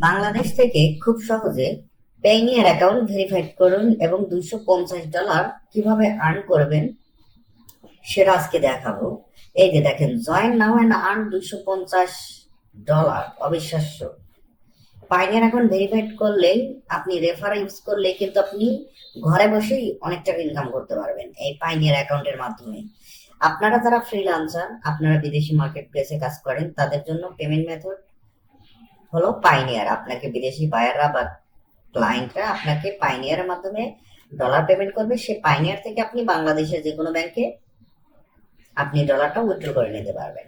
বাংলাদেশ থেকে খুব সহজে পেইনিয়ার অ্যাকাউন্ট ভেরিফাইড করুন এবং $250 কিভাবে আর্ন করবেন সেটা আজকে দেখাবো। এই যে দেখেন, জয়েন নাও অ্যান্ড আর্ন $250, অবিশ্বাস্য। পাইনিয়ার অ্যাকাউন্ট ভেরিফাইড করলেই, আপনি রেফার ইউজ করলে কিন্তু আপনি ঘরে বসেই অনেক টাকা ইনকাম করতে পারবেন এই পাইনিয়ার অ্যাকাউন্টের মাধ্যমে। আপনারা যারা ফ্রিল্যান্সার, আপনারা বিদেশি মার্কেট প্লেসে কাজ করেন, তাদের জন্য পেমেন্ট মেথড হলো পাইনিয়ার। আপনাকে বিদেশি বায়াররা বা ক্লায়েন্টরা আপনাকে পাইনিয়ারের মাধ্যমে ডলার পেমেন্ট করবে। সে পাইনিয়ার থেকে আপনি বাংলাদেশের যে কোনো ব্যাংকে আপনি ডলারটা উইথড্র করে নিতে পারবেন।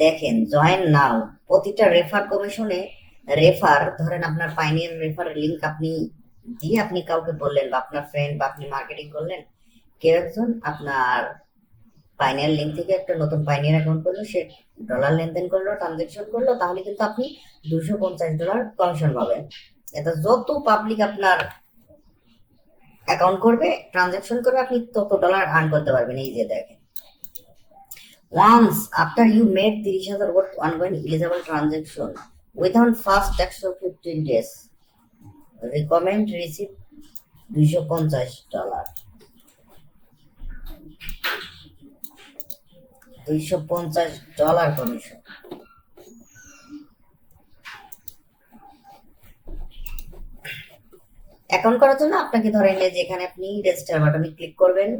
দেখেন, জয়েন নাও, প্রতিটা রেফার কমিশনে রেফার, ধরেন আপনার পাইনিয়ার রেফার লিঙ্ক আপনি দিয়ে আপনি কাউকে বললেন, বা আপনার ফ্রেন্ড বা আপনি মার্কেটিং করলেন, কেউ একজন আপনার পাইনিয়ার লিঙ্ক থেকে একটা নতুন পাইনিয়ার অ্যাকাউন্ট করলো, সে ডলার লেনদেন করলো, ট্রানজেকশন করলো, তাহলে কিন্তু আপনি $250 কমিশন পাবেন। এটা যত পাবলিক আপনার অ্যাকাউন্ট করবে, ট্রানজেকশন করবে, আপনি তত ডলার আর্ন করতে পারবেন। এই যে দেখেন, once after you made 30,000 worth ongoing eligible transaction within first tax of 15 days, recommend receive $250, $250 commission. Account করার জন্য আপনাকে ধরেন যে এখানে আপনি রেজিস্টার বাটনে ক্লিক করবেন।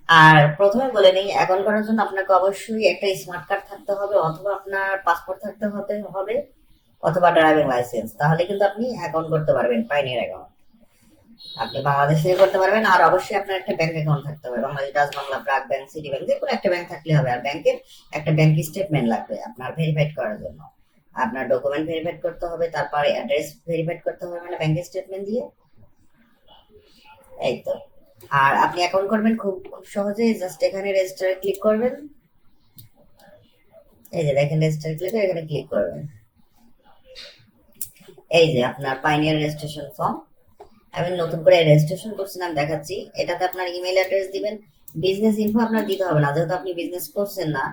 আর প্রথমে বলে নেই, অ্যাকাউন্ট করার জন্য আপনাকে অবশ্যই একটা স্মার্ট কার্ড থাকতে হবে, অথবা আপনার পাসপোর্ট থাকতে হবে, অথবা ড্রাইভিং লাইসেন্স। তাহলে কিন্তু আপনি অ্যাকাউন্ট করতে পারবেন পাইনিয়ার অ্যাকাউন্ট। আপনি বাংলাদেশ থেকে করতে পারবেন। আর অবশ্যই আপনার একটা ব্যাংক অ্যাকাউন্ট থাকতে হবে, Bangladesh Dutch Bangla, BRAC bank, city bank, যে কোনো একটা ব্যাংক থাকলে হবে। আর ব্যাংকের একটা ব্যাংক স্টেটমেন্ট লাগবে আপনার ভেরিফাইড করার জন্য। আপনার ডকুমেন্ট ভেরিফাইড করতে হবে, তারপরে অ্যাড্রেস ভেরিফাইড করতে হবে, মানে ব্যাংকের স্টেটমেন্ট দিয়ে। এই তো। আর আপনি অ্যাকাউন্ট করবেন খুব খুব সহজে, জাস্ট এখানে রেজিস্টারে ক্লিক করবেন। এই যে দেখেন, রেজিস্টার ক্লিক, এখানে ক্লিক করবেন। এই যে আপনার পাইনিয়ার রেজিস্ট্রেশন ফর্ম। আমি নতুন করে রেজিস্ট্রেশন করছিলাম, দেখাচ্ছি। এটাতে আপনার ইমেল অ্যাড্রেস দিবেন। বিজনেস ইনফো আপনার দিতে হবে না, যেহেতু আপনি বিজনেস করছেন না।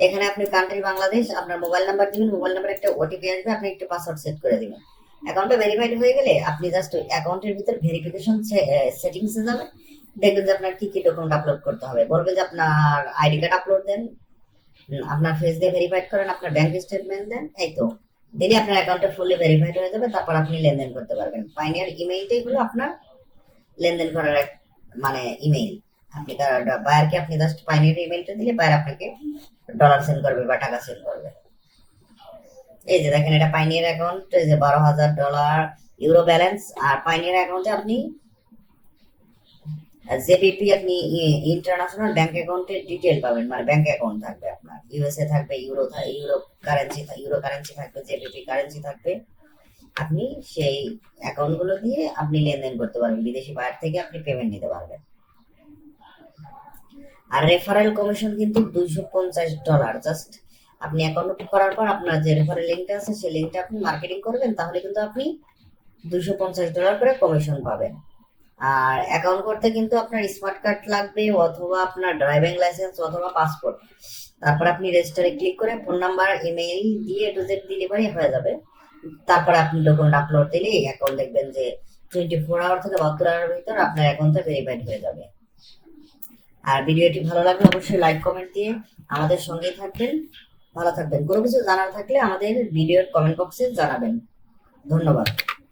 এখানে আপনি কান্ট্রি বাংলাদেশ, আপনার মোবাইল নাম্বার দিবেন। মোবাইল নাম্বার একটা ওটিপি আসবে, আপনি একটা পাসওয়ার্ড সেট করে দিবেন। অ্যাকাউন্টটা ভেরিফাইড হয়ে গেলে আপনি জাস্ট অ্যাকাউন্টের ভিতর ভেরিফিকেশন সেটিংসে যাবেন। দেখবেন যে আপনার কি কি ডকুমেন্ট আপলোড করতে হবে। বলবে যে আপনার আইডি কার্ড আপলোড দেন, আপনার ফেস দিয়ে ভেরিফাইড করেন, আপনার ব্যাংক স্টেটমেন্ট দেন। এই তো, দিলে আপনার অ্যাকাউন্টটা ফুললি ভেরিফাইড হয়ে যাবে। তারপর আপনি লেনদেন করতে পারবেন। পাইনিয়ার ইমেইলটাই হলো আপনার লেনদেন করার এক মানে ইমেইল। আপনি বায়ারকে আপনি জাস্ট পাইনিয়ার ইমেইলটা দিলে বায়ার আপনাকে ডলার সেন্ড করবে বা টাকা সেন্ড করবে। এই যে দেখেন, এটা পাইনিয়ার অ্যাকাউন্ট, এই যে $12,000 ইউরো ব্যালেন্স। আর পাইনিয়ার অ্যাকাউন্টে আপনি জেপিপি, আপনি ইন্টারন্যাশনাল ব্যাংক অ্যাকাউন্টের ডিটেল পাবেন, মানে ব্যাংক অ্যাকাউন্ট থাকবে আপনার। ইউএসএ থাকবে, ইউরো কারেন্সি থাকবে, জেপিপি কারেন্সি থাকবে। আপনি সেই অ্যাকাউন্টগুলো দিয়ে আপনি লেনদেন করতে পারবেন, বিদেশি বায়ার থেকে আপনি পেমেন্ট নিতে পারবেন। আর রেফারেল কমিশন কিন্তু $250। জাস্ট আপনি অ্যাকাউন্ট করার পর আপনার যে রেফারেল লিঙ্কটা আছে, সেই লিঙ্কটা আপনি মার্কেটিং করবেন, তাহলে কিন্তু আপনি $250 করে কমিশন পাবেন। আর অ্যাকাউন্ট করতে কিন্তু আপনার স্মার্ট কার্ড লাগবে, অথবা আপনার ড্রাইভিং লাইসেন্স, অথবা পাসপোর্ট। তারপর আপনি রেজিস্টারে ক্লিক করে ফোন নাম্বার, ইমেইল দিয়ে টু জেড ডেলিভারি হয়ে যাবে। তারপর আপনি ডকুমেন্ট আপলোড দিলে অ্যাকাউন্ট দেখবেন যে 24 আওয়ার থেকে 72 আওয়ারের ভিতর আপনার অ্যাকাউন্টটা ভেরিফাইড হয়ে যাবে। আর ভিডিওটি ভালো লাগলে অবশ্যই লাইক কমেন্ট দিয়ে আমাদের সঙ্গেই থাকবেন। ভালো থাকবেন। কোনো কিছু জানার থাকলে আমাদের ভিডিওর কমেন্ট বক্সে জানাবেন। ধন্যবাদ।